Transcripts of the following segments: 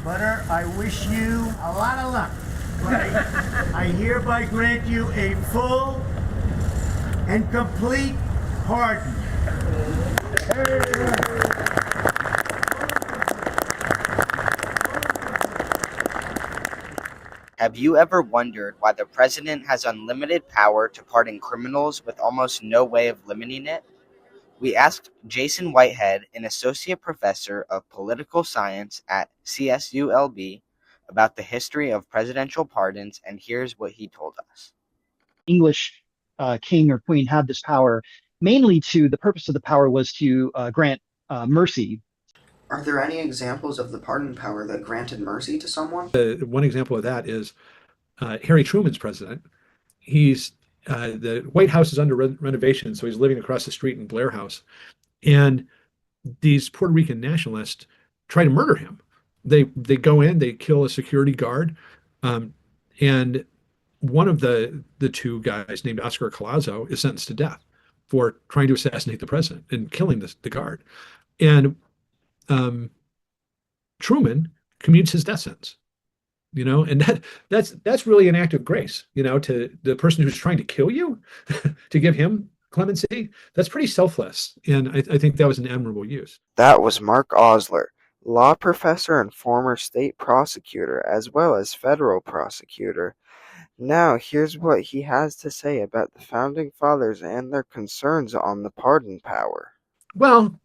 Butter, I wish you a lot of luck. But I hereby grant you a full and complete pardon. Have you ever wondered why the president has unlimited power to pardon criminals with almost no way of limiting it? We asked Jason Whitehead, an associate professor of political science at CSULB, about the history of presidential pardons, and here's what he told us. English king or queen had this power mainly to the purpose of the power was to grant mercy. Are there any examples of the pardon power that granted mercy to someone? One example of that is Harry Truman's president. He's the White House is under renovation, so he's living across the street in Blair House, and these Puerto Rican nationalists try to murder him. They go in, they kill a security guard, and one of the two guys named Oscar Collazo is sentenced to death for trying to assassinate the president and killing the guard. And Truman commutes his death sentence. And that's really an act of grace, to the person who's trying to kill you, to give him clemency. That's pretty selfless, and I think that was an admirable use. That was Mark Osler, law professor and former state prosecutor as well as federal prosecutor. Now here's what he has to say about the founding fathers and their concerns on the pardon power. Well,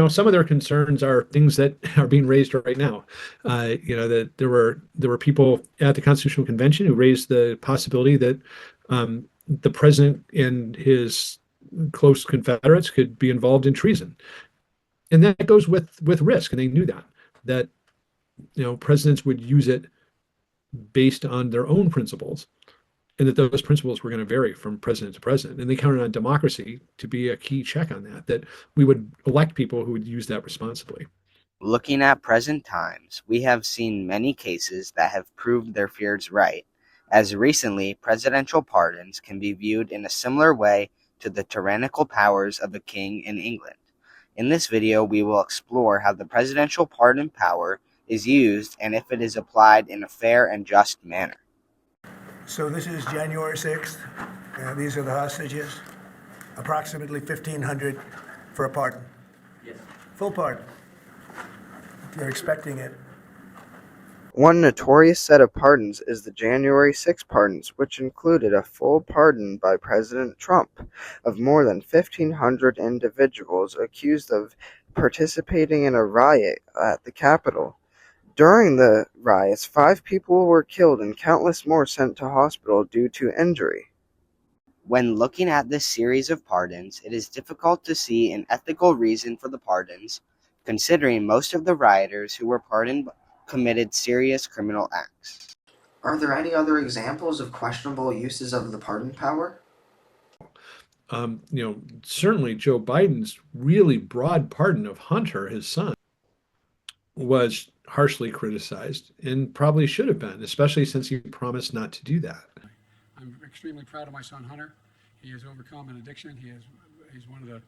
some of their concerns are things that are being raised right now. That there were people at the Constitutional Convention who raised the possibility that the president and his close Confederates could be involved in treason, and that goes with risk. And they knew that presidents would use it based on their own principles, and that those principles were going to vary from president to president. And they counted on democracy to be a key check on that we would elect people who would use that responsibly. Looking at present times, we have seen many cases that have proved their fears right, as recently presidential pardons can be viewed in a similar way to the tyrannical powers of a king in England. In this video, we will explore how the presidential pardon power is used and if it is applied in a fair and just manner. So this is January 6th. These are the hostages. Approximately 1,500 for a pardon. Yes. Full pardon. They're expecting it. One notorious set of pardons is the January 6 pardons, which included a full pardon by President Trump of more than 1,500 individuals accused of participating in a riot at the Capitol. During the riots, 5 people were killed and countless more sent to hospital due to injury. When looking at this series of pardons, it is difficult to see an ethical reason for the pardons, considering most of the rioters who were pardoned committed serious criminal acts. Are there any other examples of questionable uses of the pardon power? Certainly Joe Biden's really broad pardon of Hunter, his son, was harshly criticized and probably should have been, especially since he promised not to do that. I'm extremely proud of my son Hunter. He has overcome an addiction. He's one of the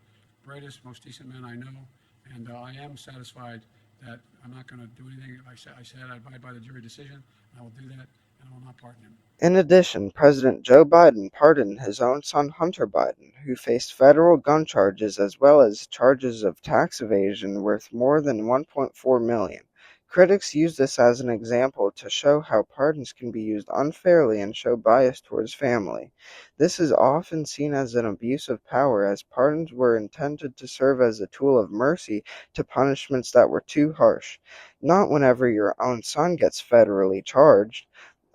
brightest, most decent men I know, and I am satisfied that I'm not going to do anything. I said I abide by the jury decision. I will do that, and I will not pardon him. In addition, President Joe Biden pardoned his own son Hunter Biden, who faced federal gun charges as well as charges of tax evasion worth more than $1.4 million. Critics use this as an example to show how pardons can be used unfairly and show bias towards family. This is often seen as an abuse of power, as pardons were intended to serve as a tool of mercy to punishments that were too harsh, not whenever your own son gets federally charged.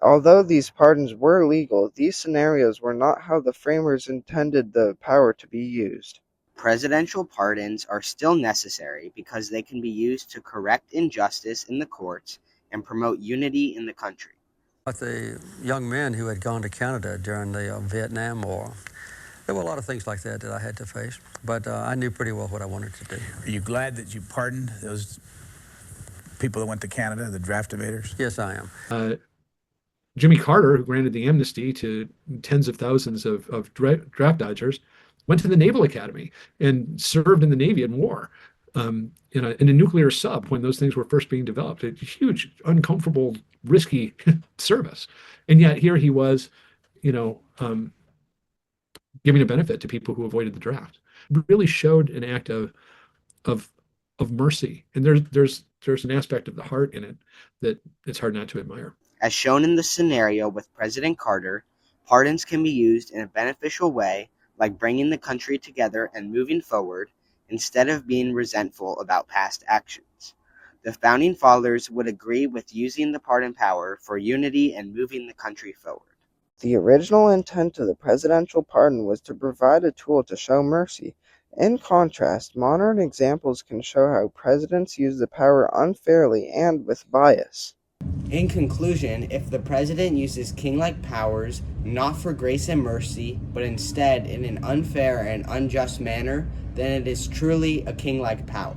Although these pardons were legal, these scenarios were not how the framers intended the power to be used. Presidential pardons are still necessary because they can be used to correct injustice in the courts and promote unity in the country. Like the young men who had gone to Canada during the Vietnam War, there were a lot of things like that I had to face, but I knew pretty well what I wanted to do. Are you glad that you pardoned those people that went to Canada, the draft evaders? Yes, I am. Jimmy Carter, who granted the amnesty to tens of thousands of draft dodgers, went to the Naval Academy and served in the Navy in war. in a nuclear sub when those things were first being developed. A huge, uncomfortable, risky service. And yet here he was, you know, giving a benefit to people who avoided the draft. Really showed an act of of mercy. And there's an aspect of the heart in it that it's hard not to admire. As shown in the scenario with President Carter, pardons can be used in a beneficial way, like bringing the country together and moving forward, instead of being resentful about past actions. The Founding Fathers would agree with using the pardon power for unity and moving the country forward. The original intent of the presidential pardon was to provide a tool to show mercy. In contrast, modern examples can show how presidents use the power unfairly and with bias. In conclusion, if the president uses king-like powers not for grace and mercy, but instead in an unfair and unjust manner, then it is truly a king-like power.